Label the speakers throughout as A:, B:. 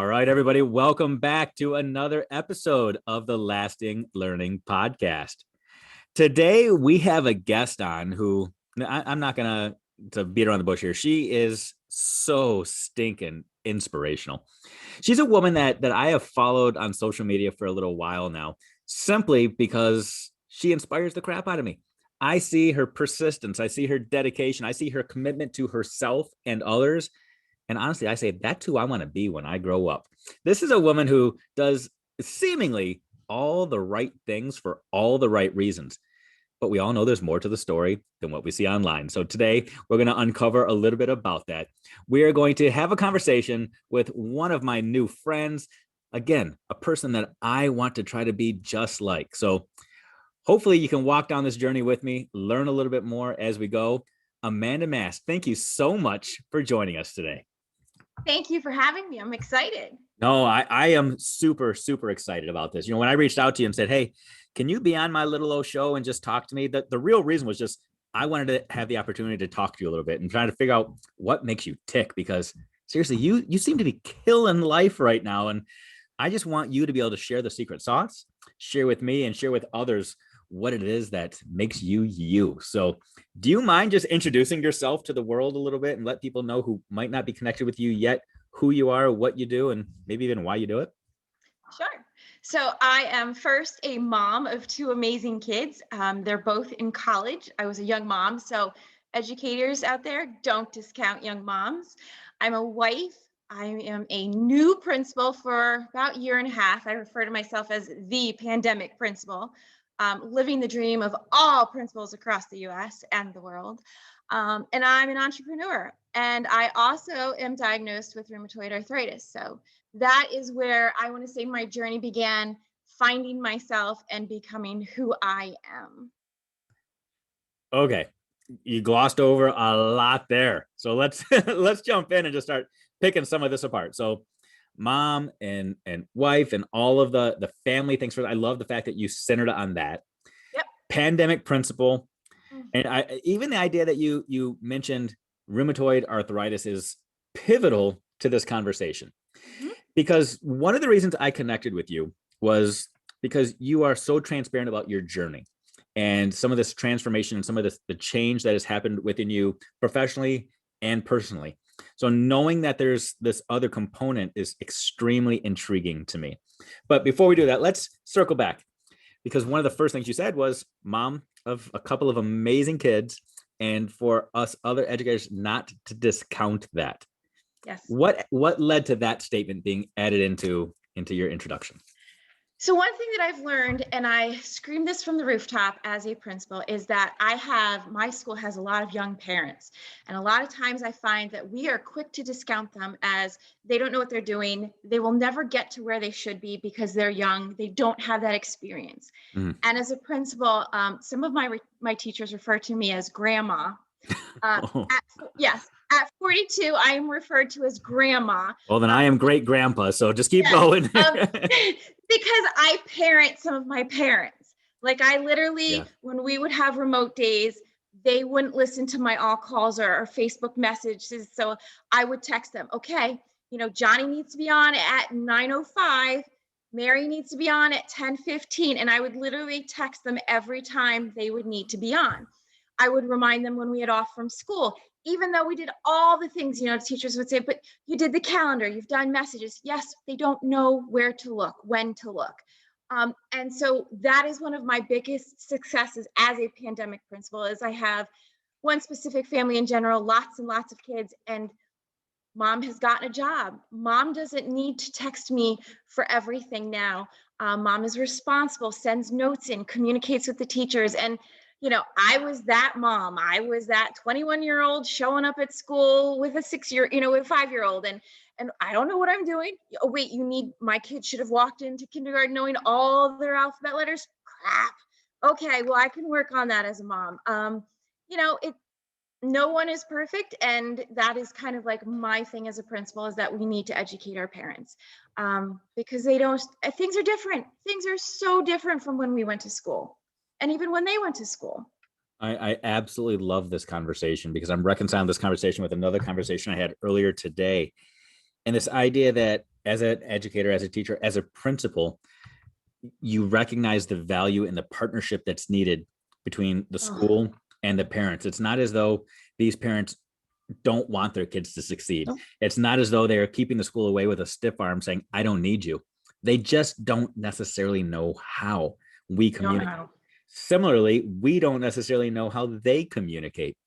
A: right, everybody, welcome back to another episode of the Lasting Learning Podcast. Today, we have a guest on who I'm not going to beat around the bush here. She is so stinking inspirational. She's a woman that I have followed on social media for a little while now, simply because she inspires the crap out of me. I see her persistence. I see her dedication. I see her commitment to herself and others. And honestly, I say that's who I want to be when I grow up. This is a woman who does seemingly all the right things for all the right reasons. But we all know there's more to the story than what we see online. So today we're going to uncover a little bit about that. We are going to have a conversation with one of my new friends. Again, a person that I want to try to be just like. So hopefully you can walk down this journey with me, learn a little bit more as we go. Amanda Mast, thank you so much for joining us today.
B: Thank you for having me. I'm excited.
A: No, I am super, super excited about this. You know, when I reached out to you and said, hey, can you be on my little old show and just talk to me? The real reason was just I wanted to have the opportunity to talk to you a little bit and trying to figure out what makes you tick, because seriously, you seem to be killing life right now. And I just want you to be able to share the secret sauce, share with me and share with others what it is that makes you you. So do you mind just introducing yourself to the world a little bit and let people know who might not be connected with you yet, who you are, what you do, and maybe even why you do it?
B: Sure. So I am first a mom of two amazing kids. They're both in college. I was a young mom. So educators out there, don't discount young moms. I'm a wife. I am a new principal for about a year and a half. I refer to myself as the pandemic principal, living the dream of all principals across the US and the world. And I'm an entrepreneur. And I also am diagnosed with rheumatoid arthritis. So that is where I want to say my journey began, finding myself and becoming who I am.
A: Okay. You glossed over a lot there. So let's let's jump in and just start picking some of this apart. So mom and wife and all of the family things. For I love the fact that you centered on that.
B: Yep.
A: Pandemic principle.
B: Mhm.
A: And I even the idea that you mentioned rheumatoid arthritis is pivotal to this conversation,
B: Mhm.
A: because one of the reasons I connected with you was because you are so transparent about your journey and some of this transformation and some of this the change that has happened within you professionally and personally. So knowing that there's this other component is extremely intriguing to me. But before we do that, let's circle back, because one of the first things you said was mom of a couple of amazing kids, and for us other educators not to discount that.
B: Yes.
A: What led to that statement being added into your introduction?
B: So one thing that I've learned, and I scream this from the rooftop as a principal, is that my school has a lot of young parents. And a lot of times I find that we are quick to discount them as they don't know what they're doing. They will never get to where they should be because they're young. They don't have that experience.
A: Mm.
B: And as a principal, some of my teachers refer to me as grandma.
A: Oh.
B: Yes, at 42, I am referred to as grandma.
A: Well, then I am great grandpa, so just keep
B: Yes,
A: going.
B: because I parent some of my parents. Like I literally,
A: Yeah.
B: when we would have remote days, they wouldn't listen to my all calls or Facebook messages. So I would text them, okay, Johnny needs to be on at 9:05. Mary needs to be on at 10:15. And I would literally text them every time they would need to be on. I would remind them when we had off from school, even though we did all the things, teachers would say, but you did the calendar, you've done messages. Yes, they don't know where to look, when to look. And so that is one of my biggest successes as a pandemic principal is I have one specific family in general, lots and lots of kids, and mom has gotten a job. Mom doesn't need to text me for everything now. Mom is responsible, sends notes in, communicates with the teachers. And I was that mom. I was that 21-year-old showing up at school with a 5-year-old. And I don't know what I'm doing. Oh, wait, my kid should have walked into kindergarten knowing all their alphabet letters. Crap. Okay, well, I can work on that as a mom. No one is perfect. And that is kind of like my thing as a principal is that we need to educate our parents because things are different. Things are so different from when we went to school. And even when they went to school.
A: I absolutely love this conversation because I'm reconciling this conversation with another conversation I had earlier today. And this idea that as an educator, as a teacher, as a principal, you recognize the value and the partnership that's needed between the
B: Oh,
A: school and the parents. It's not as though these parents don't want their kids to succeed.
B: nope,
A: It's not as though they are keeping the school away with a stiff arm saying, I don't need you. They just don't necessarily know how we
B: we don't
A: communicate.
B: know.
A: Similarly, we don't necessarily know how they communicate.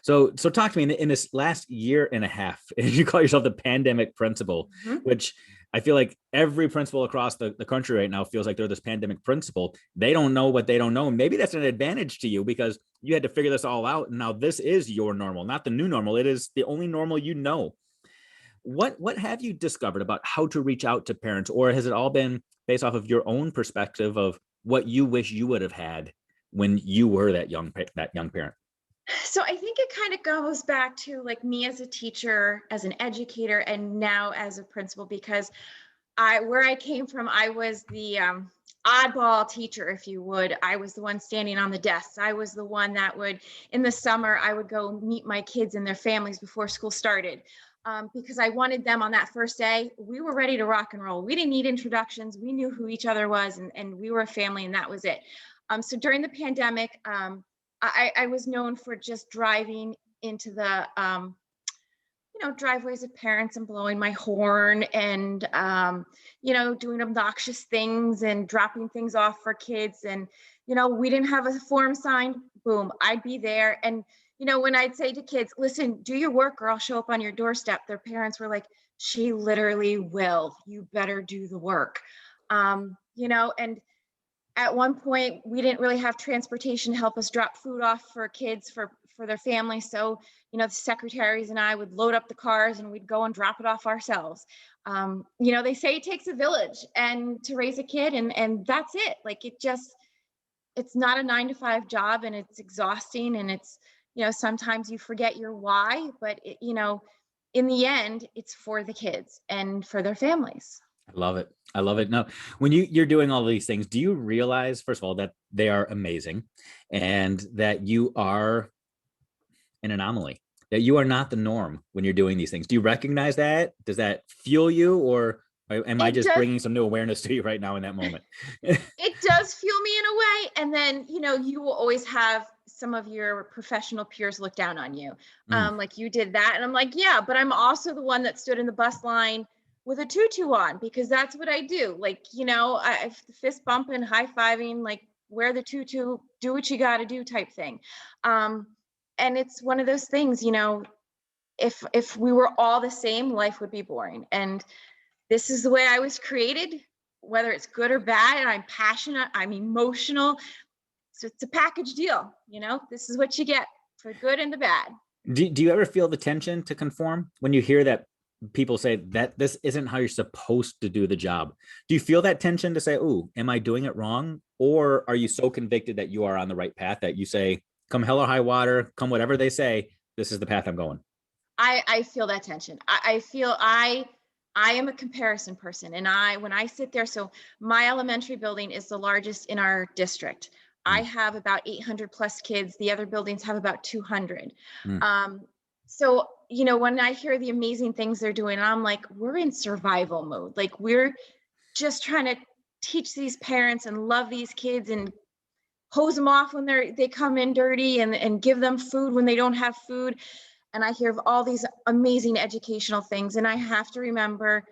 A: So talk to me in this last year and a half. You call yourself the pandemic principal,
B: Mhm.
A: which I feel like every principal across the country right now feels like they're this pandemic principal. They don't know what they don't know. Maybe that's an advantage to you because you had to figure this all out. And now this is your normal, not the new normal. It is the only normal you know. What have you discovered about how to reach out to parents, or has it all been based off of your own perspective of what you wish you would have had when you were that young parent?
B: So I think it kind of goes back to like me as a teacher, as an educator, and now as a principal, because where I came from, I was the oddball teacher, if you would. I was the one standing on the desks. I was the one that would, in the summer, I would go meet my kids and their families before school started. Because I wanted them on that first day. We were ready to rock and roll. We didn't need introductions. We knew who each other was, and we were a family, and that was it. So during the pandemic, I was known for just driving into the driveways of parents and blowing my horn and doing obnoxious things and dropping things off for kids. And we didn't have a form signed, boom, I'd be there. And when I'd say to kids, listen, do your work or I'll show up on your doorstep, their parents were like, she literally will, you better do the work. And at one point we didn't really have transportation to help us drop food off for kids for their families. So the secretaries and I would load up the cars and we'd go and drop it off ourselves. They say it takes a village and to raise a kid, and that's it. Like it's not a 9 to 5 job, and it's exhausting, and it's sometimes you forget your why, but in the end it's for the kids and for their families.
A: I love it. I love it. Now, when you're doing all these things, do you realize, first of all, that they are amazing and that you are an anomaly, that you are not the norm when you're doing these things? Do you recognize that? Does that fuel you, or am I
B: It
A: just
B: does.
A: bringing some new awareness to you right now in that moment?
B: It does fuel me in a way. And then, you will always have some of your professional peers look down on you.
A: Mm,
B: Like you did that. And I'm like, yeah, but I'm also the one that stood in the bus line with a tutu on because that's what I do. Like, I fist bumping, high fiving, like wear the tutu, do what you got to do type thing. Um, and it's one of those things, if we were all the same, life would be boring. And this is the way I was created, whether it's good or bad. And I'm passionate, I'm emotional. So it's a package deal. This is what you get for good and the bad.
A: do you ever feel the tension to conform when you hear that people say that this isn't how you're supposed to do the job? Do you feel that tension to say, oh, am I doing it wrong? Or are you so convicted that you are on the right path that you say, come hell or high water, come whatever they say, this is the path I'm going?
B: I feel that tension. I feel I am a comparison person. And when I sit there, so my elementary building is the largest in our district. I
A: Mm,
B: have about 800 plus kids. The other buildings have about 200.
A: mm.
B: Um, so, when I hear the amazing things they're doing, I'm like, we're in survival mode. Like we're just trying to teach these parents and love these kids and hose them off when they come in dirty and give them food when they don't have food. And I hear of all these amazing educational things. And I have to remember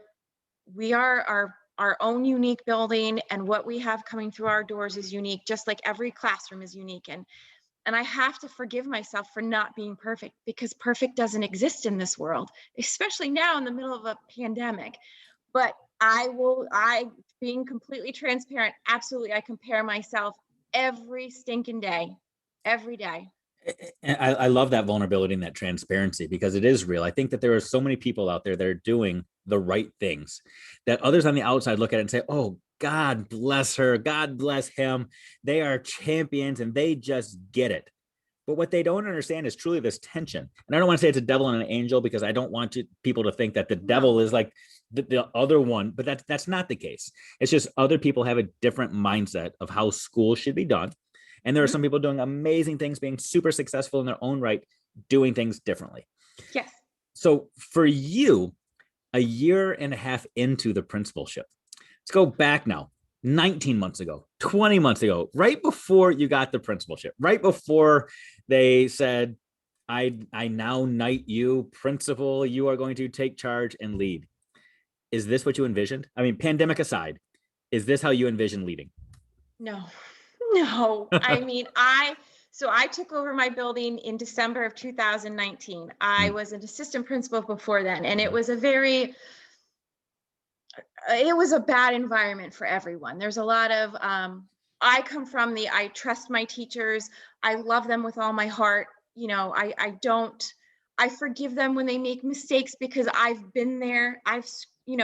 B: we are our own unique building, and what we have coming through our doors is unique, just like every classroom is unique. And I have to forgive myself for not being perfect, because perfect doesn't exist in this world, especially now in the middle of a pandemic. But I being completely transparent, absolutely, I compare myself every stinking day, every day.
A: I love that vulnerability and that transparency because it is real. I think that there are so many people out there that are doing the right things that others on the outside look at it and say, oh, God bless her. God bless him. They are champions and they just get it. But what they don't understand is truly this tension. And I don't want to say it's a devil and an angel because I don't want people to think that the
B: No.
A: devil is like the other one, but that's not the case. It's just other people have a different mindset of how school should be done. And there are
B: Mhm.
A: some people doing amazing things, being super successful in their own right, doing things differently.
B: Yes.
A: So for you, a year and a half into the principalship. Let's go back now, 19 months ago, 20 months ago, right before you got the principalship, right before they said, I now knight you principal, you are going to take charge and lead. Is this what you envisioned? I mean, pandemic aside, is this how you envision leading?
B: No, no. I mean, so I took over my building in December of 2019. I was an assistant principal before then, and it was a bad environment for everyone. There's a lot of, I come from I trust my teachers. I love them with all my heart. I forgive them when they make mistakes because I've been there. I've,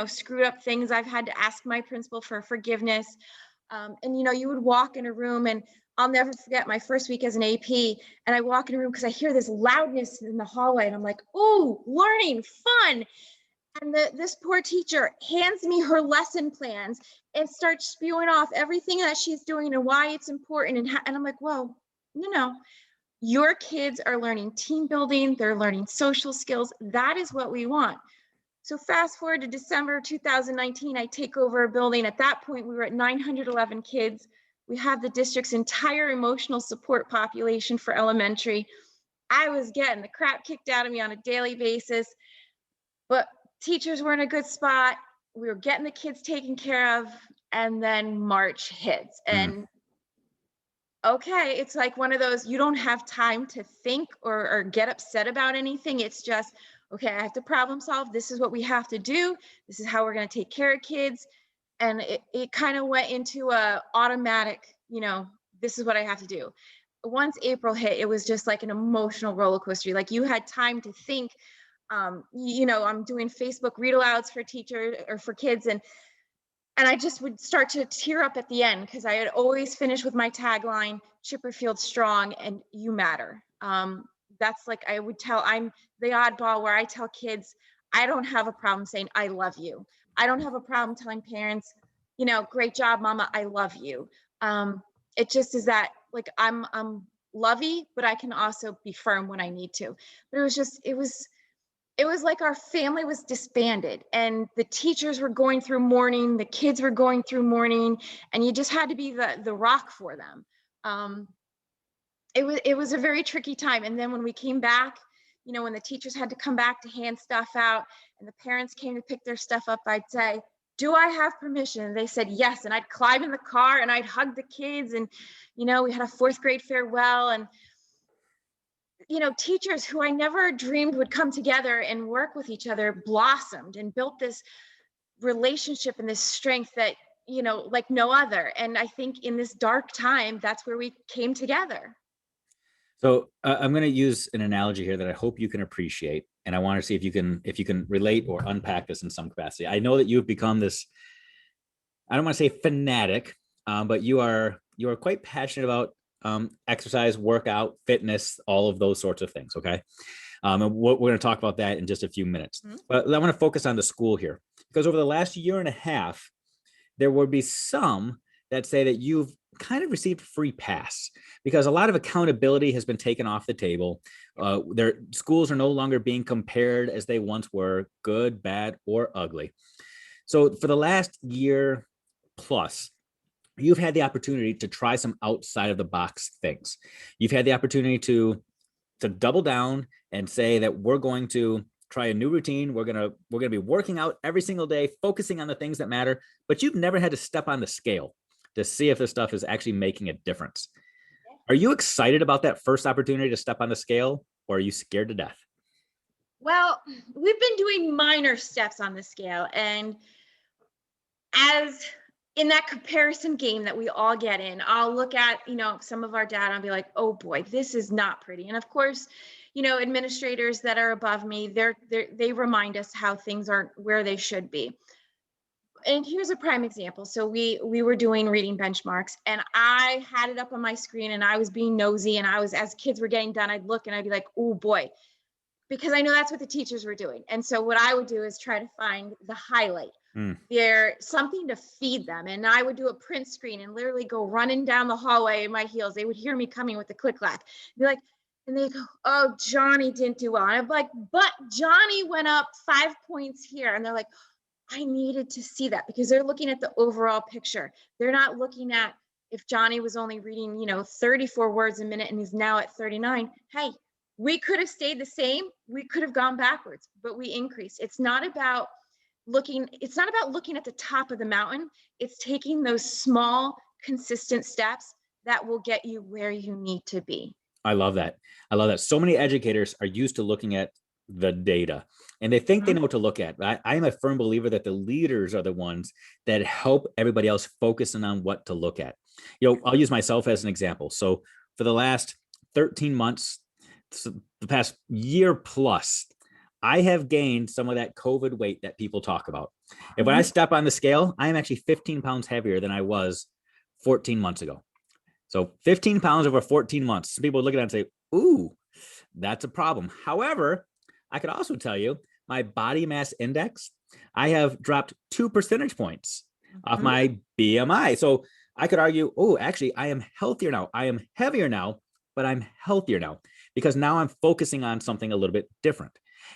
B: screwed up things. I've had to ask my principal for forgiveness. And you would walk in a room, and I'll never forget my first week as an AP, and I walk in a room because I hear this loudness in the hallway, and I'm like, oh, learning, fun. And this poor teacher hands me her lesson plans and starts spewing off everything that she's doing and why it's important. And I'm like, whoa, no. Your kids are learning team building. They're learning social skills. That is what we want. So fast forward to December 2019, I take over a building. At that point, we were at 911 kids. We have the district's entire emotional support population for elementary. I was getting the crap kicked out of me on a daily basis, but teachers were in a good spot. We were getting the kids taken care of, and then March hits. And okay, it's like one of those, you don't have time to think or get upset about anything. It's just, okay, I have to problem solve. This is what we have to do. This is how we're going to take care of kids. And it kind of went into a automatic, this is what I have to do. Once April hit, it was just like an emotional roller coaster. Like you had time to think. I'm doing Facebook read alouds for teachers or for kids, and I just would start to tear up at the end because I had always finished with my tagline, Chipperfield strong and you matter. That's like, I would tell, I'm the oddball where I tell kids, I don't have a problem saying, I love you. I don't have a problem telling parents, great job, mama, I love you. It just is that like, I'm lovey, but I can also be firm when I need to. But it was like our family was disbanded and the teachers were going through mourning, the kids were going through mourning, and you just had to be the rock for them. It was a very tricky time. And then when we came back, when the teachers had to come back to hand stuff out and the parents came to pick their stuff up, I'd say, do I have permission? And they said yes. And I'd climb in the car and I'd hug the kids. And, we had a fourth grade farewell, and teachers who I never dreamed would come together and work with each other blossomed and built this relationship and this strength that, like no other. And I think in this dark time, that's where we came together.
A: So I'm going to use an analogy here that I hope you can appreciate. And I want to see if you can relate or unpack this in some capacity. I know that you've become this, I don't want to say fanatic, but you are quite passionate about exercise, workout, fitness, all of those sorts of things. Okay. And we're going to talk about that in just a few minutes. But I want to focus on the school here, because over the last year and a half, there will be some that say that you've kind of received free pass because a lot of accountability has been taken off the table. Their schools are no longer being compared as they once were, good, bad, or ugly. So for the last year plus, you've had the opportunity to try some outside of the box things. You've had the opportunity to double down and say that we're going to try a new routine. We're going to be working out every single day, focusing on the things that matter, but you've never had to step on the scale to see if this stuff is actually making a difference. Are you excited about that first opportunity to step on the scale, or are you scared to death?
B: Well, we've been doing minor steps on the scale, and as in that comparison game that we all get in, I'll look at, some of our data and be like, oh boy, this is not pretty. And of course, administrators that are above me, they remind us how things aren't where they should be. And here's a prime example. So we were doing reading benchmarks, and I had it up on my screen, and I was being nosy, and as kids were getting done, I'd look and I'd be like, oh boy, because I know that's what the teachers were doing. And so what I would do is try to find the highlight. There's something to feed them. And I would do a print screen and literally go running down the hallway in my heels. They would hear me coming with the click clack. Be like, And they go, oh, Johnny didn't do well. And I'm like, but Johnny went up 5 points here. And they're like, I needed to see that, because they're looking at the overall picture. They're not looking at if Johnny was only reading, 34 words a minute and he's now at 39. Hey, we could have stayed the same. We could have gone backwards, but we increased. It's not about looking at the top of the mountain. It's taking those small, consistent steps that will get you where you need to be.
A: I love that. I love that. So many educators are used to looking at the data and they think they know what to look at. I am a firm believer that the leaders are the ones that help everybody else focusing on what to look at. I'll use myself as an example. So for the last 13 months, the past year plus, I have gained some of that COVID weight that people talk about. And when I step on the scale, I am actually 15 pounds heavier than I was 14 months ago. So 15 pounds over 14 months. Some people look at that and say, ooh, that's a problem. However, I could also tell you my body mass index, I have dropped 2 percentage points off my BMI. So I could argue, oh, actually, I am healthier now. I am heavier now, but I'm healthier now because now I'm focusing on something a little bit different.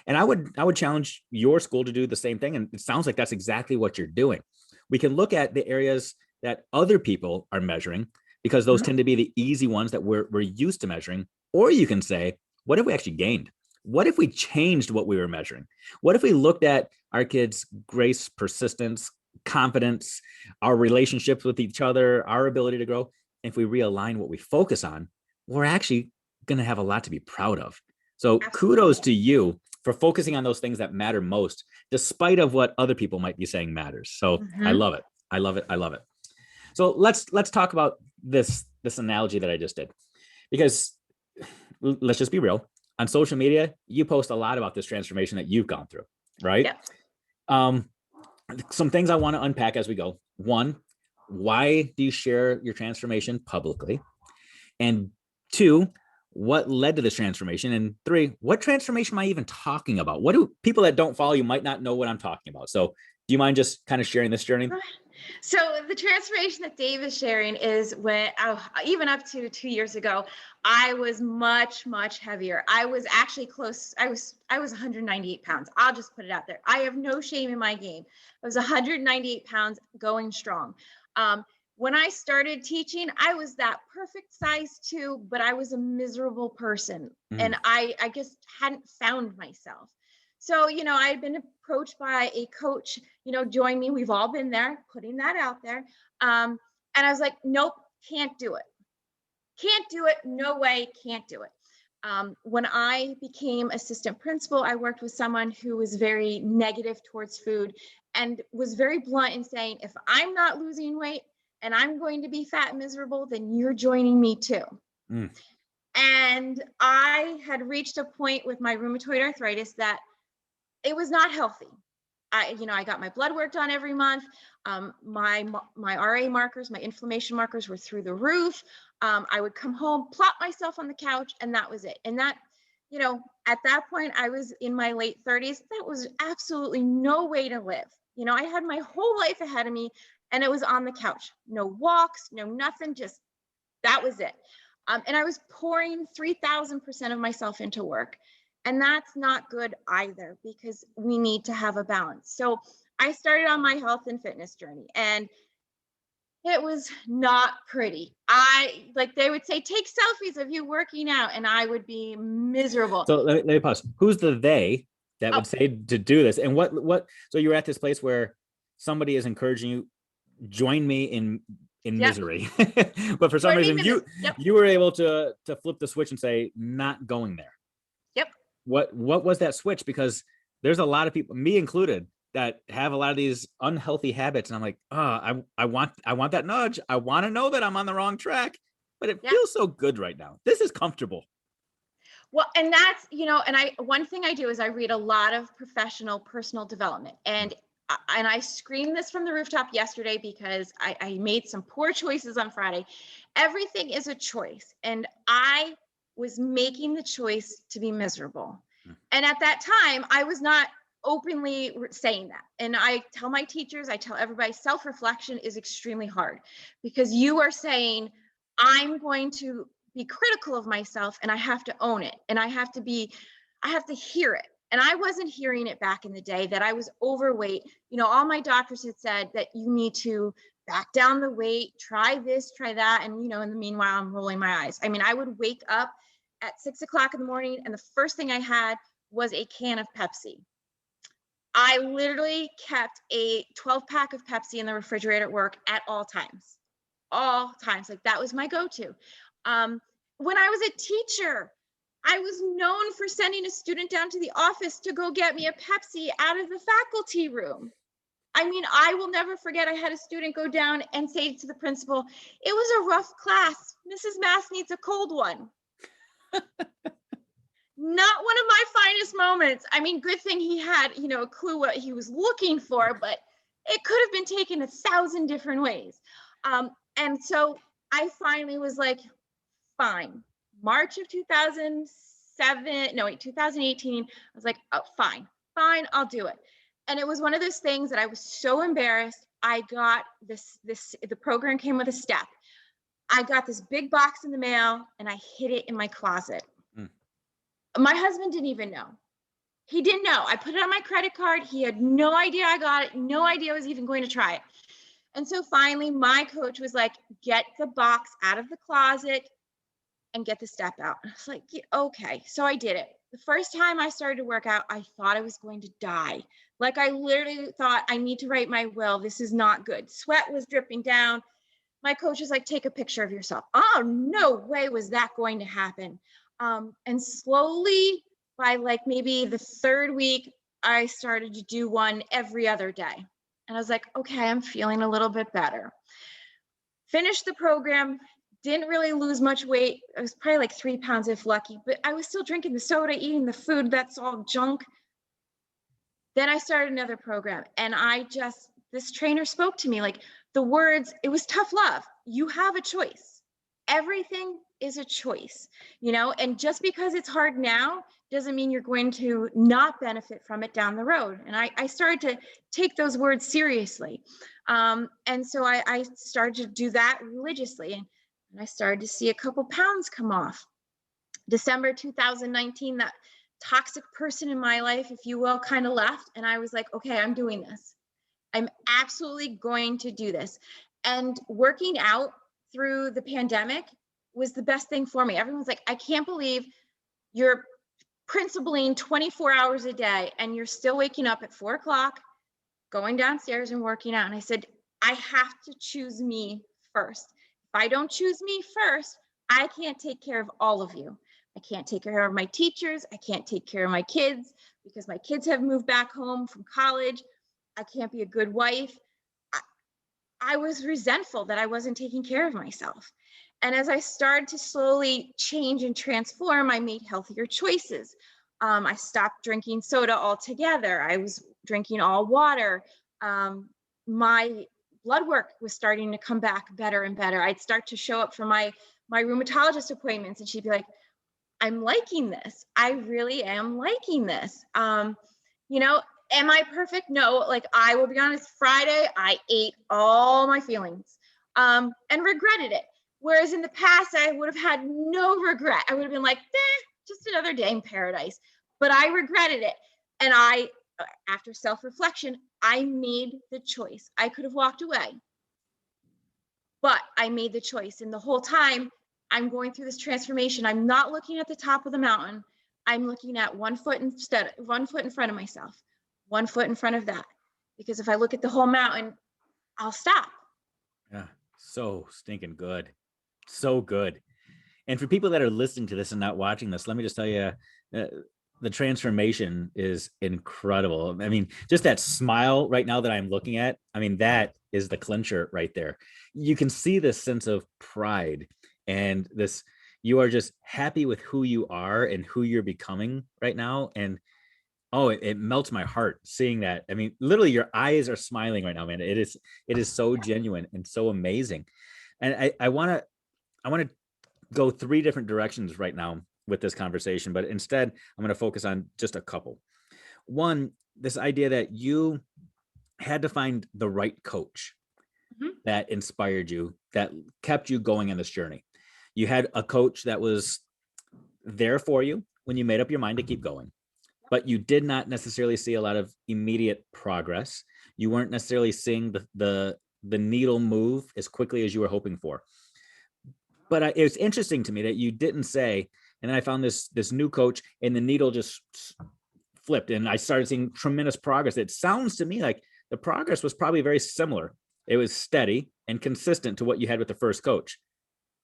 A: And I would challenge your school to do the same thing. And it sounds like that's exactly what you're doing. We can look at the areas that other people are measuring, because those tend to be the easy ones that we're used to measuring. Or you can say, what have we actually gained? What if we changed what we were measuring? What if we looked at our kids' grace, persistence, confidence, our relationships with each other, our ability to grow? And if we realign what we focus on, we're actually going to have a lot to be proud of. So kudos to you for focusing on those things that matter most, despite of what other people might be saying matters. So I love it. I love it. I love it. So let's talk about this analogy that I just did, because let's just be real. On social media, you post a lot about this transformation that you've gone through, right? Yeah. Some things I want to unpack as we go. One, why do you share your transformation publicly? And two, what led to this transformation? And three, what transformation am I even talking about? What do people that don't follow you might not know what I'm talking about? So do you mind just kind of sharing this journey?
B: So the transformation that Dave is sharing is when, even up to 2 years ago, I was much, much heavier. I was actually close. I was 198 pounds. I'll just put it out there. I have no shame in my game. I was 198 pounds going strong. When I started teaching, I was that perfect size 2, but I was a miserable person. And I just hadn't found myself. So, I had been approached by a coach, join me. We've all been there, putting that out there. And I was like, nope, can't do it. Can't do it. No way, can't do it. When I became assistant principal, I worked with someone who was very negative towards food and was very blunt in saying, if I'm not losing weight and I'm going to be fat and miserable, then you're joining me too. And I had reached a point with my rheumatoid arthritis that it was not healthy. I got my blood work done every month. My RA markers, my inflammation markers were through the roof. I would come home, plop myself on the couch, and that was it. And that, at that point, I was in my late 30s. That was absolutely no way to live. I had my whole life ahead of me, and it was on the couch. No walks, no nothing, just that was it. And I was pouring 3,000% of myself into work. And that's not good either, because we need to have a balance. So I started on my health and fitness journey, and it was not pretty. They would say, take selfies of you working out, and I would be miserable.
A: So let me pause. Who's the they that would say to do this? And what, so you're at this place where somebody is encouraging you, join me in misery. But for some reason, you were able to flip the switch and say, not going there.
B: Yep.
A: What was that switch? Because there's a lot of people, me included, that have a lot of these unhealthy habits. And I'm like, oh, I want that nudge. I want to know that I'm on the wrong track, but it feels so good right now. This is comfortable.
B: Well, and that's, one thing I do is I read a lot of professional personal development, and I screamed this from the rooftop yesterday because I made some poor choices on Friday. Everything is a choice. And I was making the choice to be miserable. And at that time, I was not openly saying that. And I tell my teachers, I tell everybody, self-reflection is extremely hard, because you are saying, I'm going to be critical of myself, and I have to own it, and I have to hear it. And I wasn't hearing it back in the day that I was overweight. All my doctors had said that you need to back down the weight, try this, try that. And, in the meanwhile, I'm rolling my eyes. I mean, I would wake up at 6 o'clock in the morning, and the first thing I had was a can of Pepsi. I literally kept a 12-pack of Pepsi in the refrigerator at work at all times. All times. Like, that was my go-to. When I was a teacher, I was known for sending a student down to the office to go get me a Pepsi out of the faculty room. I mean, I will never forget, I had a student go down and say to the principal, "It was a rough class. Mrs. Mast needs a cold one." Not one of my finest moments. I mean, good thing he had, a clue what he was looking for, but it could have been taken 1,000 different ways. And so I finally was like, fine. March of 2018, I was like, oh, fine, I'll do it. And it was one of those things that I was so embarrassed. I got the program came with a step. I got this big box in the mail and I hid it in my closet. My husband didn't even know. He didn't know. I put it on my credit card. He had no idea I got it, no idea I was even going to try it. And so finally, my coach was like, "Get the box out of the closet and get the step out." And I was like, yeah, okay. So I did it. The first time I started to work out, I thought I was going to die. Like, I literally thought, I need to write my will. This is not good. Sweat was dripping down. My coach was like, "Take a picture of yourself." Oh, no way was that going to happen. And slowly, by like maybe the third week, I started to do one every other day. And I was like, okay, I'm feeling a little bit better. Finished the program, didn't really lose much weight. I was probably like 3 pounds if lucky, but I was still drinking the soda, eating the food that's all junk. Then I started another program, and this trainer spoke to me like the words, it was tough love. You have a choice. Everything is a choice, and just because it's hard now doesn't mean you're going to not benefit from it down the road. And I started to take those words seriously. And so I started to do that religiously, and I started to see a couple pounds come off. December 2019, that toxic person in my life, if you will, kind of left. And I was like, okay, I'm doing this. I'm absolutely going to do this. And working out through the pandemic was the best thing for me. Everyone's like, I can't believe you're principling 24 hours a day and you're still waking up at 4 o'clock, going downstairs and working out. And I said, I have to choose me first. If I don't choose me first, I can't take care of all of you. I can't take care of my teachers. I can't take care of my kids because my kids have moved back home from college. I can't be a good wife. I was resentful that I wasn't taking care of myself. And as I started to slowly change and transform, I made healthier choices. I stopped drinking soda altogether. I was drinking all water. My blood work was starting to come back better and better. I'd start to show up for my rheumatologist appointments, and she'd be like, I'm liking this. I really am liking this. Am I perfect? No. Like, I will be honest, Friday, I ate all my feelings and regretted it. Whereas in the past, I would have had no regret. I would have been like, just another day in paradise. But I regretted it. And after self-reflection, I made the choice. I could have walked away, but I made the choice. And the whole time I'm going through this transformation, I'm not looking at the top of the mountain. I'm looking at 1 foot in front of myself, 1 foot in front of that. Because if I look at the whole mountain, I'll stop.
A: Yeah, so stinking good. So good. And for people that are listening to this and not watching this, let me just tell you, the transformation is incredible. I mean, just that smile right now that I'm looking at, I mean, that is the clincher right there. You can see this sense of pride and this, you are just happy with who you are and who you're becoming right now. And oh, it melts my heart seeing that. I mean, literally your eyes are smiling right now, man. It is so genuine and so amazing. And I want to go 3 different directions right now with this conversation, but instead I'm going to focus on just a couple. One, this idea that you had to find the right coach that inspired you, that kept you going on this journey. You had a coach that was there for you when you made up your mind to keep going, but you did not necessarily see a lot of immediate progress. You weren't necessarily seeing the needle move as quickly as you were hoping for. But it was interesting to me that you didn't say, and then I found this new coach, and the needle just flipped, and I started seeing tremendous progress. It sounds to me like the progress was probably very similar. It was steady and consistent to what you had with the first coach.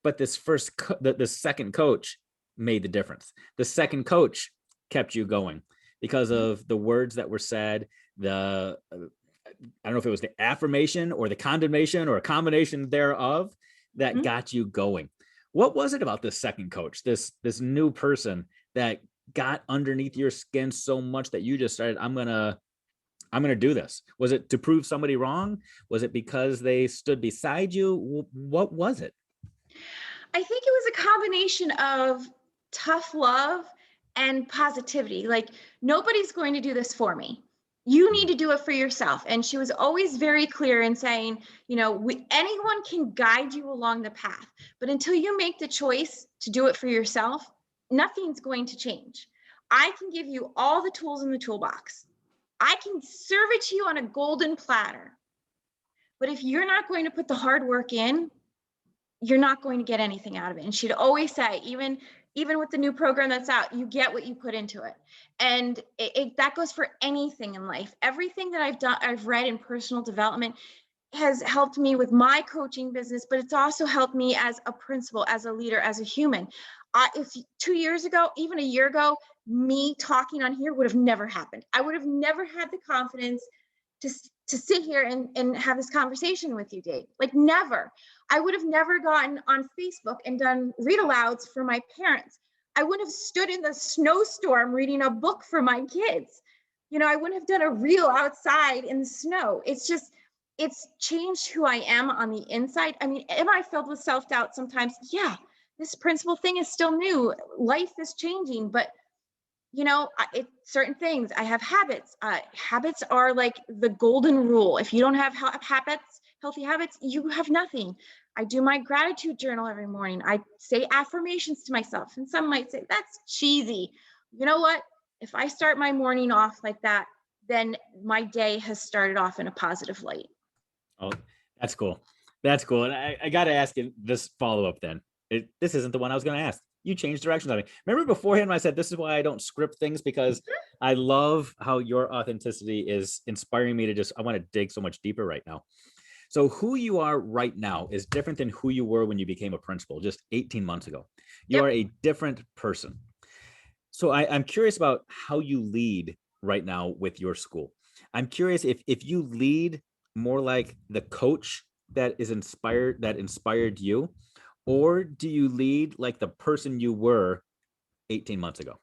A: But the second coach made the difference. The second coach kept you going because of the words that were said, the I don't know if it was the affirmation or the condemnation or a combination thereof that got you going. What was it about this second coach, this new person that got underneath your skin so much that you just started, I'm gonna do this? Was it to prove somebody wrong? Was it because they stood beside you? What was it?
B: I think it was a combination of tough love and positivity. Like, nobody's going to do this for me. You need to do it for yourself. And she was always very clear in saying, anyone can guide you along the path, but until you make the choice to do it for yourself, nothing's going to change. I can give you all the tools in the toolbox. I can serve it to you on a golden platter. But if you're not going to put the hard work in, you're not going to get anything out of it. And she'd always say, even with the new program that's out, you get what you put into it. And that goes for anything in life. Everything that I've read in personal development has helped me with my coaching business, but it's also helped me as a principal, as a leader, as a human. If 2 years ago, even a year ago, me talking on here would have never happened. I would have never had the confidence to sit here and have this conversation with you, Dave. Like, never. I would have never gotten on Facebook and done read alouds for my parents. I wouldn't have stood in the snowstorm reading a book for my kids. I wouldn't have done a reel outside in the snow. It's changed who I am on the inside. I mean, am I filled with self-doubt sometimes? Yeah, this principal thing is still new. Life is changing, but certain things. I have habits. Habits are like the golden rule. If you don't have healthy habits, you have nothing. I do my gratitude journal every morning. I say affirmations to myself, and some might say that's cheesy. You know what? If I start my morning off like that, then my day has started off in a positive light.
A: Oh, that's cool. That's cool. And I got to ask you this follow up then. This isn't the one I was going to ask. You changed directions on me. Remember beforehand when I said this is why I don't script things, because I love how your authenticity is inspiring me to I want to dig so much deeper right now. So who you are right now is different than who you were when you became a principal just 18 months ago. You
B: Yep.
A: are a different person. So I'm curious about how you lead right now with your school. I'm curious if you lead more like the coach that inspired you, or do you lead like the person you were 18 months ago?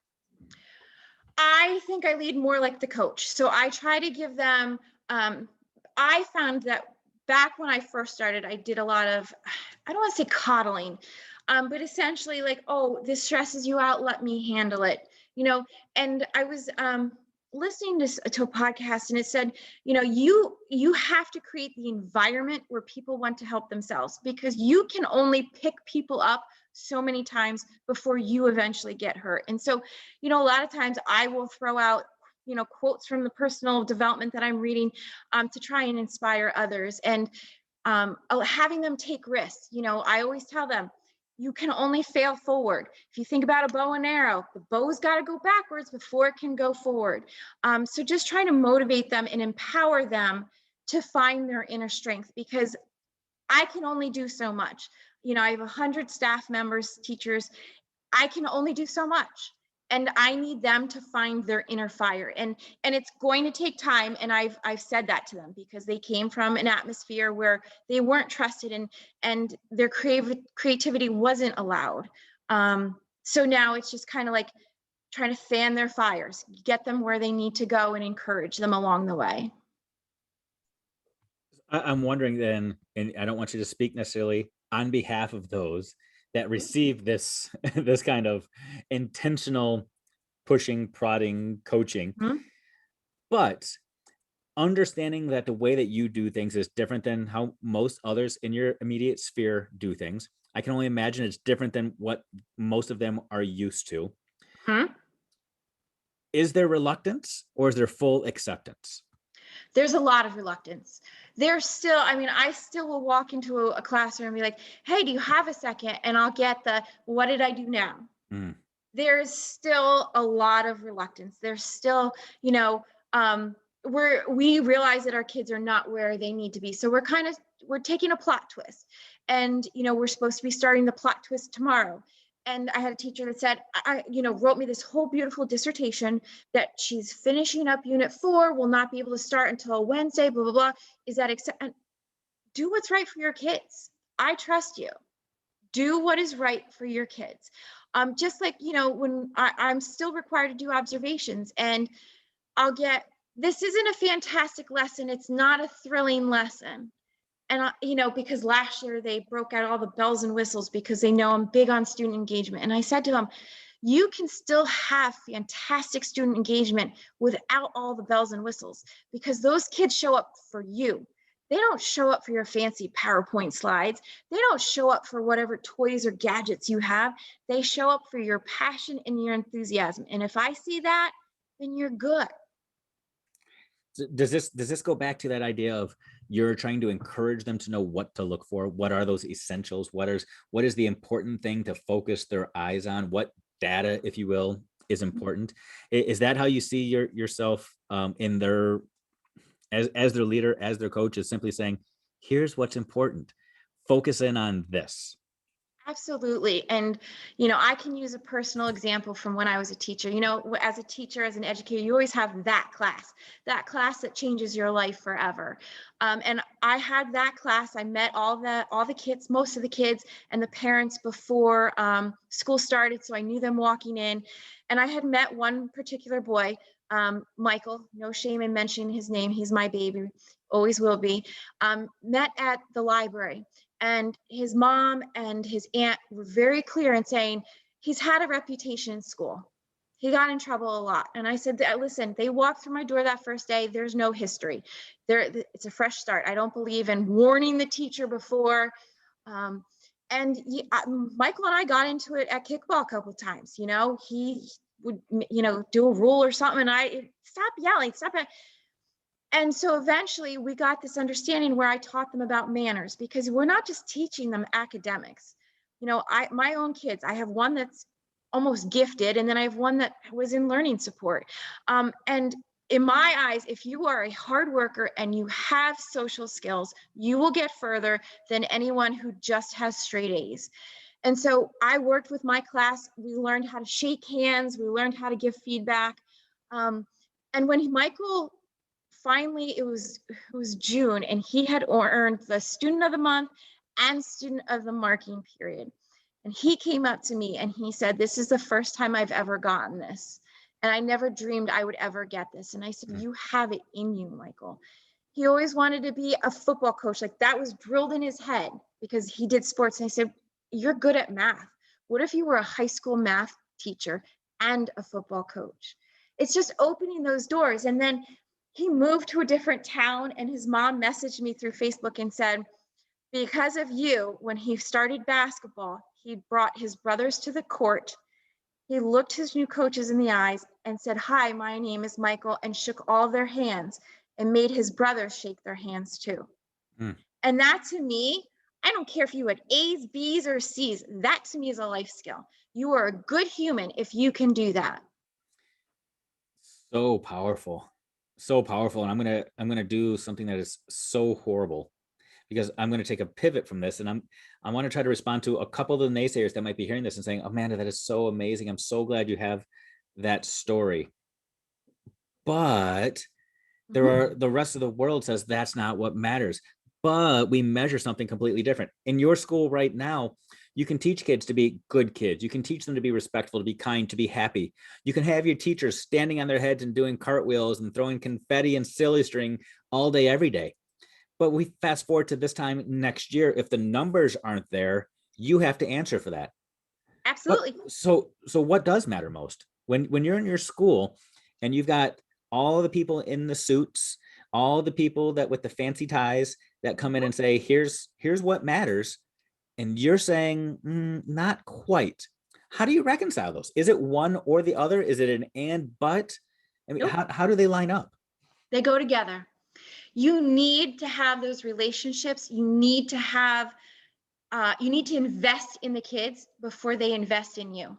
B: I think I lead more like the coach. So I try to give them, I found that back when I first started, I did a lot of, I don't want to say coddling, but essentially like, oh, this stresses you out, let me handle it, and I was listening to a podcast, and it said, you have to create the environment where people want to help themselves, because you can only pick people up so many times before you eventually get hurt. And so, a lot of times I will throw out, quotes from the personal development that I'm reading, to try and inspire others, and having them take risks. I always tell them, you can only fail forward. If you think about a bow and arrow, the bow's got to go backwards before it can go forward. So just trying to motivate them and empower them to find their inner strength, because I can only do so much. I have 100 staff members, teachers. I can only do so much. And I need them to find their inner fire. And it's going to take time. And I've said that to them, because they came from an atmosphere where they weren't trusted, and their creativity wasn't allowed. So now it's just kind of like trying to fan their fires, get them where they need to go, and encourage them along the way.
A: I'm wondering then, and I don't want you to speak necessarily on behalf of those that receive this this kind of intentional pushing, prodding, coaching,
B: Mhm.
A: but understanding that the way that you do things is different than how most others in your immediate sphere do things. I can only imagine it's different than what most of them are used to.
B: Hmm?
A: Is there reluctance or is there full acceptance?
B: There's a lot of reluctance. There's still, I mean, I still will walk into a classroom and be like, hey, do you have a second? And I'll get the, what did I do now?
A: Mm.
B: There's still a lot of reluctance. There's still, you know, we realize that our kids are not where they need to be. So we're taking a plot twist, and we're supposed to be starting the plot twist tomorrow. And I had a teacher that said, wrote me this whole beautiful dissertation that she's finishing up unit 4, will not be able to start until Wednesday, blah, blah, blah. Is that accept? Do what's right for your kids. I trust you. Do what is right for your kids. Just like, when I'm still required to do observations, and I'll get, this isn't a fantastic lesson. It's not a thrilling lesson. And, because last year they broke out all the bells and whistles because they know I'm big on student engagement. And I said to them, you can still have fantastic student engagement without all the bells and whistles, because those kids show up for you. They don't show up for your fancy PowerPoint slides. They don't show up for whatever toys or gadgets you have. They show up for your passion and your enthusiasm. And if I see that, then you're good.
A: Does this go back to that idea of you're trying to encourage them to know what to look for? What are those essentials? What is the important thing to focus their eyes on? What data, if you will, is important? Is that how you see yourself in their, as their leader, as their coach, is simply saying, here's what's important. Focus in on this.
B: Absolutely. And, I can use a personal example from when I was a teacher. As a teacher, as an educator, you always have that class that changes your life forever. And I had that class. I met all the kids, most of the kids and the parents before school started. So I knew them walking in. And I had met one particular boy, Michael, no shame in mentioning his name. He's my baby, always will be, met at the library. And his mom and his aunt were very clear in saying he's had a reputation in school. He got in trouble a lot. And I said, listen, they walked through my door that first day. There's no history. It's a fresh start. I don't believe in warning the teacher before. Michael and I got into it at kickball a couple of times. He would, do a rule or something. And I, stop yelling, stop it. And so eventually we got this understanding where I taught them about manners, because we're not just teaching them academics. My own kids, I have one that's almost gifted, and then I have one that was in learning support. And in my eyes, if you are a hard worker and you have social skills, you will get further than anyone who just has straight A's. And so I worked with my class. We learned how to shake hands. We learned how to give feedback. And when Michael finally, it was June, and he had earned the student of the month and student of the marking period. And he came up to me and he said, this is the first time I've ever gotten this. And I never dreamed I would ever get this. And I said, you have it in you, Michael. He always wanted to be a football coach. Like, that was drilled in his head because he did sports. And I said, you're good at math. What if you were a high school math teacher and a football coach? It's just opening those doors. And then he moved to a different town, and his mom messaged me through Facebook and said, because of you, when he started basketball, he brought his brothers to the court. He looked his new coaches in the eyes and said, hi, my name is Michael, and shook all their hands and made his brothers shake their hands too. Mm. And that, to me, I don't care if you had A's, B's, or C's. That to me is a life skill. You are a good human if you can do that.
A: So powerful. So powerful. And I'm gonna do something that is so horrible, because I'm going to take a pivot from this, and I want to try to respond to a couple of the naysayers that might be hearing this and saying, Amanda, that is so amazing. I'm so glad you have that story. But there are, the rest of the world says that's not what matters. But we measure something completely different. In your school right now, you can teach kids to be good kids. You can teach them to be respectful, to be kind, to be happy. You can have your teachers standing on their heads and doing cartwheels and throwing confetti and silly string all day, every day. But we fast forward to this time next year. If the numbers aren't there, you have to answer for that.
B: Absolutely.
A: So what does matter most when you're in your school and you've got all the people in the suits, all the people that with the fancy ties that come in and say, here's what matters. And you're saying not quite. How do you reconcile those? Is it one or the other? Is it an and but? I mean,
B: Nope,
A: how do they line up?
B: they go together. You need to have those relationships. You need to invest in the kids before they invest in you.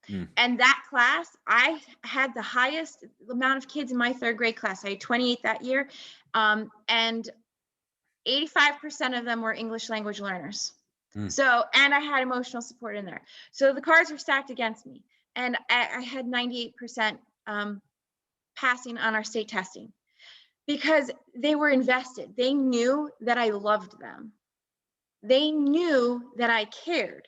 A: Mm,
B: And that class, I had the highest amount of kids in my third grade class. I had 28 that year. And 85% of them were English language learners.
A: mm,
B: So, and I had emotional support in there. So the cards were stacked against me. And I had 98% passing on our state testing because they were invested. They knew that I loved them. They knew that I cared.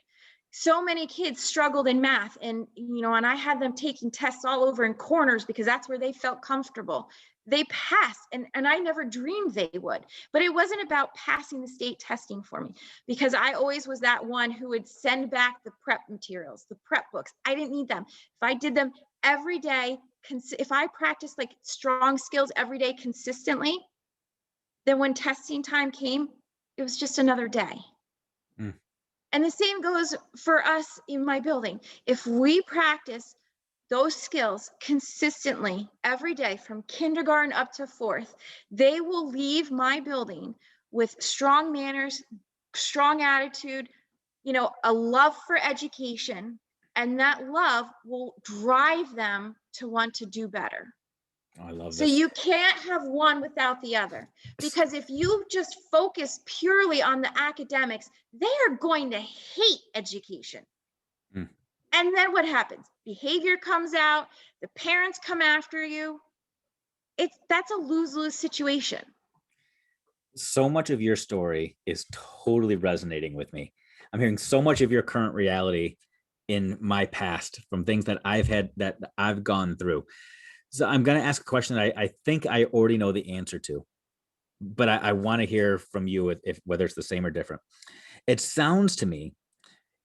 B: So many kids struggled in math and and I had them taking tests all over in corners because that's where they felt comfortable. They passed and I never dreamed they would. But it wasn't about passing the state testing for me because I always was that one who would send back the prep materials, the prep books. I didn't need them. If I did them every day, if I practiced like strong skills every day consistently, then when testing time came, it was just another day.
A: mm.
B: And the same goes for us in my building. If we practice those skills consistently every day from kindergarten up to fourth, they will leave my building with strong manners, strong attitude, a love for education, and that love will drive them to want to do better.
A: Oh, I love
B: So
A: this.
B: you can't have one without the other. Because if you just focus purely on the academics, they are going to hate education.
A: Mm.
B: And then what happens? Behavior comes out, the parents come after you. That's a lose-lose situation.
A: So much of your story is totally resonating with me. I'm hearing so much of your current reality in my past from things that I've had that I've gone through. So I'm going to ask a question that I think I already know the answer to, but I want to hear from you if whether it's the same or different. It sounds to me,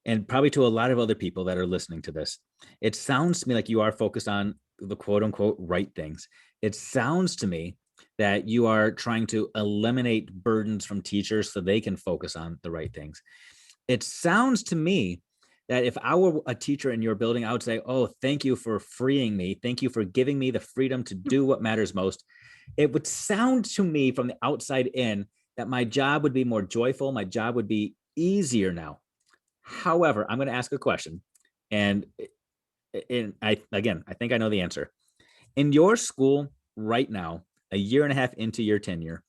A: and probably to a lot of other people that are listening to this, it sounds to me like you are focused on the quote unquote right things. It sounds to me that you are trying to eliminate burdens from teachers so they can focus on the right things. It sounds to me that if I were a teacher in your building, I would say, oh, thank you for freeing me. Thank you for giving me the freedom to do what matters most. It would sound to me from the outside in that my job would be more joyful. My job would be easier now. However, I'm going to ask a question. And, I think I know the answer. In your school right now, a year and a half into your tenure,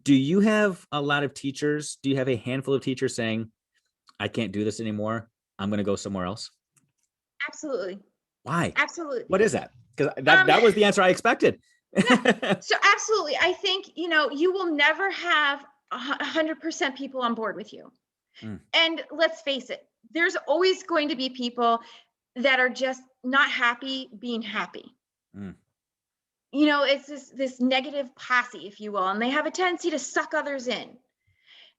A: do you have a lot of teachers? Do you have a handful of teachers saying, I can't do this anymore? I'm going to go somewhere else?
B: Absolutely.
A: Why?
B: Absolutely.
A: What is that? Because that,
B: Um,
A: that was the answer I expected.
B: yeah. So absolutely. I think, you will never have 100% people on board with you.
A: Mm,
B: And let's face it, there's always going to be people that are just not happy being happy.
A: mm,
B: It's this negative posse, if you will, and they have a tendency to suck others in.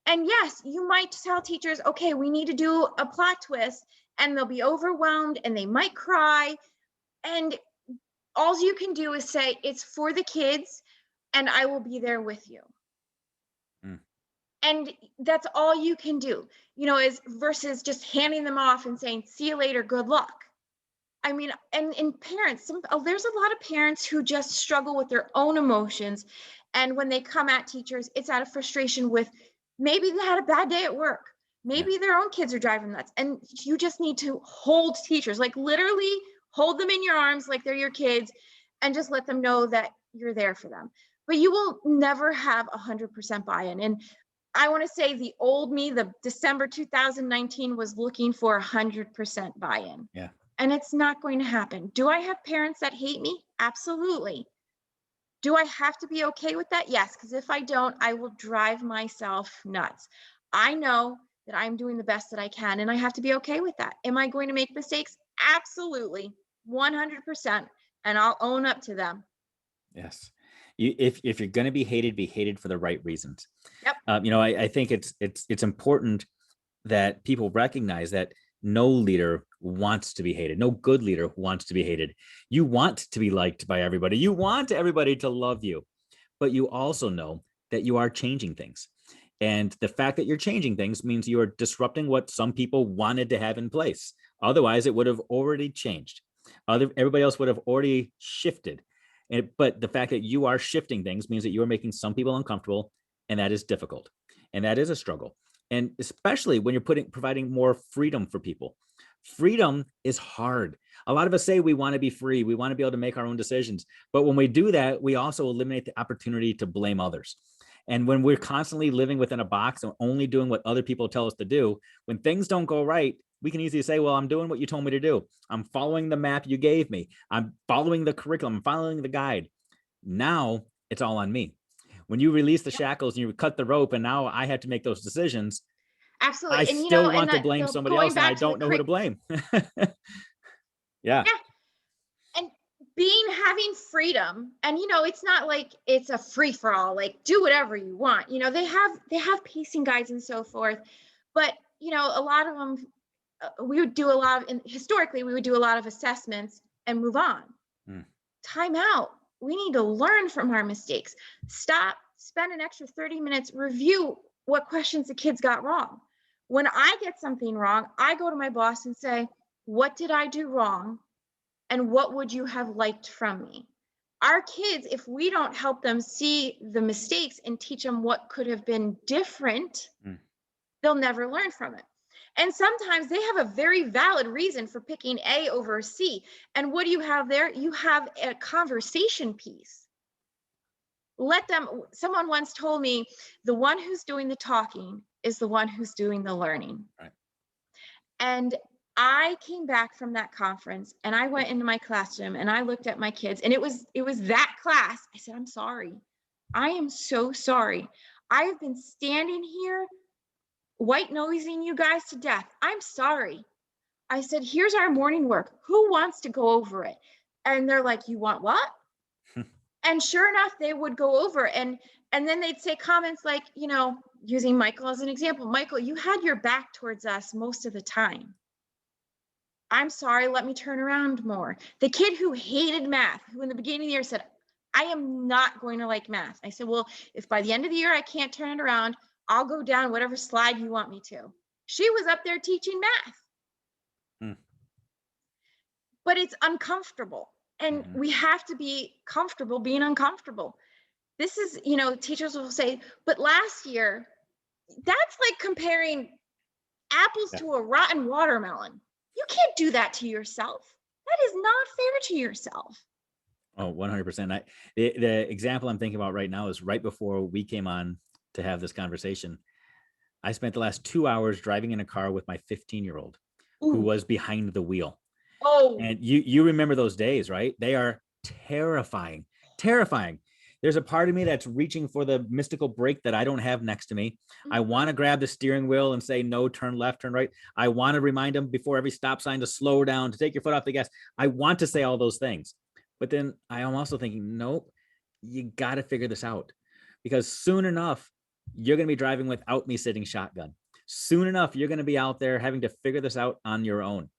B: And yes, you might tell teachers, okay, we need to do a plot twist, and they'll be overwhelmed and they might cry. And all you can do is say, it's for the kids, and I will be there with you.
A: mm.
B: And that's all you can do, is versus just handing them off and saying, see you later, good luck. I mean, and parents, there's a lot of parents who just struggle with their own emotions. And when they come at teachers, it's out of frustration with maybe they had a bad day at work.
A: Yeah.
B: Maybe their own kids are driving nuts. And you just need to hold teachers, like literally hold them in your arms like they're your kids and just let them know that you're there for them. But you will never have 100% buy-in. And I want to say the old me, the December 2019, was looking for 100% buy-in.
A: Yeah.
B: And it's not going to happen. Do I have parents that hate me? Absolutely. Do I have to be okay with that? Yes, because if I don't, I will drive myself nuts. I know that I'm doing the best that I can, and I have to be okay with that. Am I going to make mistakes? Absolutely, 100%. And I'll own up to them.
A: Yes. If you're going to be hated for the right reasons.
B: Yep.
A: I think it's important that people recognize that no leader wants to be hated. No good leader wants to be hated. You want to be liked by everybody. You want everybody to love you, but you also know that you are changing things. And the fact that you're changing things means you are disrupting what some people wanted to have in place. Otherwise, it would have already changed. Everybody else would have already shifted. But the fact that you are shifting things means that you are making some people uncomfortable, and that is difficult. And that is a struggle. And especially when you're providing more freedom for people. Freedom is hard. A lot of us say we want to be free. We want to be able to make our own decisions. But when we do that, we also eliminate the opportunity to blame others. And when we're constantly living within a box and only doing what other people tell us to do, when things don't go right, we can easily say, well, I'm doing what you told me to do. I'm following the map you gave me. I'm following the curriculum. I'm following the guide. Now it's all on me. When you release the shackles and you cut the rope, and now I have to make those decisions, I
B: Absolutely. And
A: still
B: and
A: want to
B: that
A: blame
B: the
A: somebody
B: going
A: else, and I
B: back to the
A: don't know who to blame. Yeah.
B: yeah, and having freedom, and it's not like it's a free for all, like do whatever you want. They have pacing guides and so forth, but a lot of them, we would do a lot of, and historically we would do a lot of assessments and move on. Time out. We need to learn from our mistakes. Stop, spend an extra 30 minutes, review what questions the kids got wrong. When I get something wrong, I go to my boss and say, what did I do wrong? And what would you have liked from me? Our kids, if we don't help them see the mistakes and teach them what could have been different, they'll never learn from it. And sometimes they have a very valid reason for picking A over C. And what do you have there? You have a conversation piece. Let them, someone once told me, the one who's doing the talking is the one who's doing the learning.
A: Right.
B: And I came back from that conference and I went into my classroom and I looked at my kids, and it was that class. I said, I'm sorry. I am so sorry. I have been standing here white nosing you guys to death. I'm sorry. I said, here's our morning work. Who wants to go over it? And they're like, you want what? And sure enough, they would go over, and then they'd say comments like, using Michael as an example, Michael, you had your back towards us most of the time. I'm sorry, let me turn around more. The kid who hated math, who in the beginning of the year said, I am not going to like math. I said, well, if by the end of the year I can't turn it around, I'll go down whatever slide you want me to. She was up there teaching math. But it's uncomfortable. And we have to be comfortable being uncomfortable. This is, teachers will say, but last year, that's like comparing apples to a rotten watermelon. You can't do that to yourself. That is not fair to yourself.
A: Oh, 100%. The example I'm thinking about right now is right before we came on to have this conversation. I spent the last 2 hours driving in a car with my 15-year-old who was behind the wheel.
B: Oh,
A: and you remember those days, right? They are terrifying. There's a part of me that's reaching for the mystical brake that I don't have next to me. I want to grab the steering wheel and say, no, turn left, turn right. I want to remind them before every stop sign to slow down, to take your foot off the gas. I want to say all those things. But then I am also thinking, nope, you got to figure this out, because soon enough, you're going to be driving without me sitting shotgun. Soon enough, you're going to be out there having to figure this out on your own.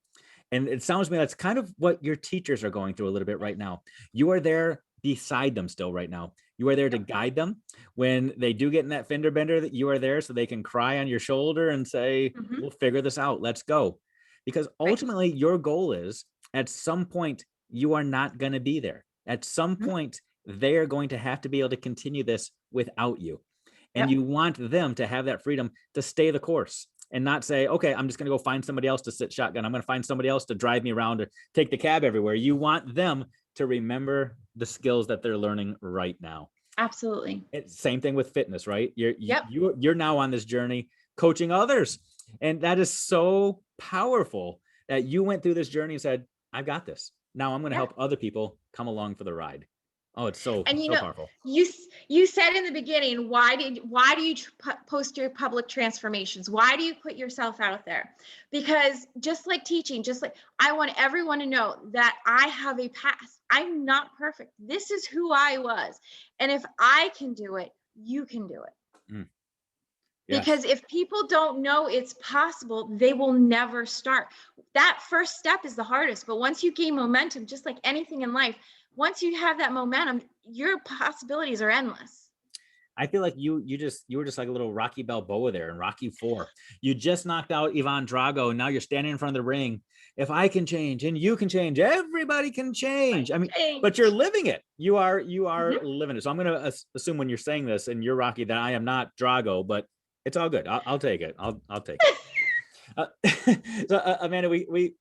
A: And it sounds to me that's kind of what your teachers are going through a little bit right now. You are there beside them still right now. You are there to guide them when they do get in that fender bender, that you are there so they can cry on your shoulder and say, we'll figure this out. Let's go. Because ultimately your goal is, at some point, you are not going to be there. At some point, they are going to have to be able to continue this without you. And you want them to have that freedom to stay the course and not say, okay, I'm just going to go find somebody else to sit shotgun. I'm going to find somebody else to drive me around or take the cab everywhere. You want them to remember the skills that they're learning right now.
B: Absolutely.
A: Same thing with fitness, right? You're now on this journey coaching others. And that is so powerful that you went through this journey and said, I've got this. Now I'm going to help other people come along for the ride. Oh, it's so powerful.
B: You said in the beginning, why do you post your public transformations? Why do you put yourself out there? Because just like teaching, I want everyone to know that I have a past. I'm not perfect. This is who I was. And if I can do it, you can do it. Yes. Because if people don't know it's possible, they will never start. That first step is the hardest. But once you gain momentum, just like anything in life, once you have that momentum, your possibilities are endless.
A: I feel like you were just like a little Rocky Balboa there in Rocky 4. You just knocked out Ivan Drago, and now you're standing in front of the ring. If I can change and you can change, everybody can change. I mean, but you're living it. You are living it. So I'm going to assume when you're saying this and you're Rocky that I am not Drago, but it's all good. I'll take it. I'll take it. So Amanda,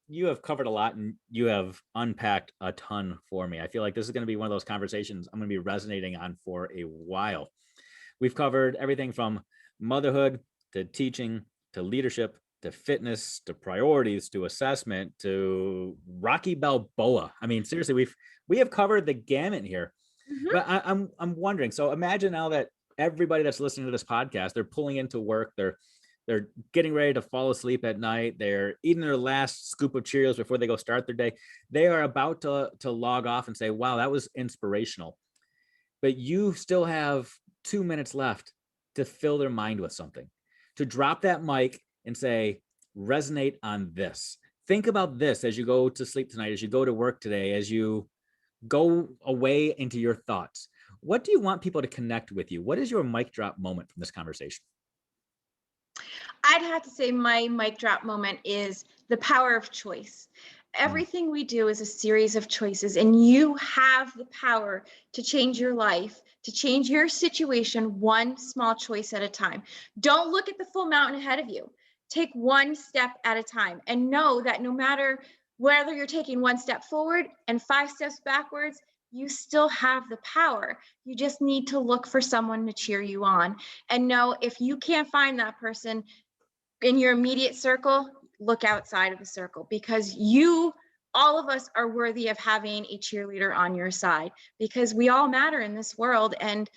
A: you have covered a lot and you have unpacked a ton for me. I feel like this is going to be one of those conversations I'm going to be resonating on for a while. We've covered everything from motherhood to teaching to leadership to fitness to priorities to assessment to Rocky Balboa. I mean, seriously, we have covered the gamut here.
B: Mhm.
A: But I'm wondering. So imagine now that everybody that's listening to this podcast, they're pulling into work, they're getting ready to fall asleep at night, they're eating their last scoop of Cheerios before they go start their day. They are about to log off and say, wow, that was inspirational. But you still have 2 minutes left to fill their mind with something, to drop that mic and say, resonate on this. Think about this as you go to sleep tonight, as you go to work today, as you go away into your thoughts. What do you want people to connect with you? What is your mic drop moment from this conversation?
B: I'd have to say my mic drop moment is the power of choice. Everything we do is a series of choices, and you have the power to change your life, to change your situation one small choice at a time. Don't look at the full mountain ahead of you. Take one step at a time and know that no matter whether you're taking one step forward and 5 steps backwards, you still have the power. You just need to look for someone to cheer you on. And know if you can't find that person in your immediate circle, look outside of the circle, because all of us are worthy of having a cheerleader on your side, because we all matter in this world. And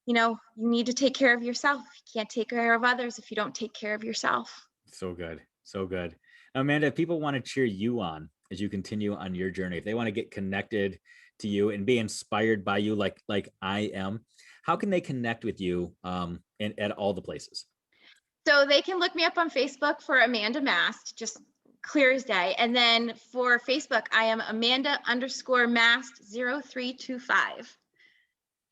B: you need to take care of yourself. You can't take care of others if you don't take care of yourself.
A: So good. So good. Amanda, if people want to cheer you on as you continue on your journey, if they want to get connected to you and be inspired by you like I am, how can they connect with you at all the places?
B: So they can look me up on Facebook for Amanda Mast, just clear as day. And then for Facebook, I am Amanda_Mast0325.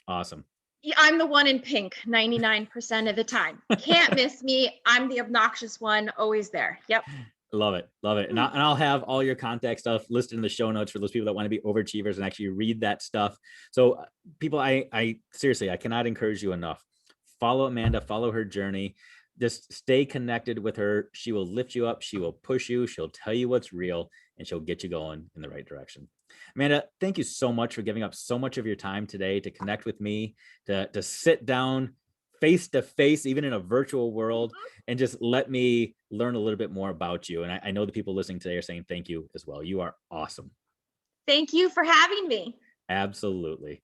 A: Awesome.
B: Yeah, I'm the one in pink 99% of the time. Can't miss me. I'm the obnoxious one, always there. Yep.
A: Love it. Love it. And I'll have all your contact stuff listed in the show notes for those people that want to be overachievers and actually read that stuff. So people, I seriously, I cannot encourage you enough. Follow Amanda, follow her journey. Just stay connected with her. She will lift you up. She will push you. She'll tell you what's real and she'll get you going in the right direction. Amanda, thank you so much for giving up so much of your time today to connect with me, to sit down face to face, even in a virtual world, and just let me learn a little bit more about you. And I know the people listening today are saying thank you as well. You are awesome.
B: Thank you for having me.
A: Absolutely.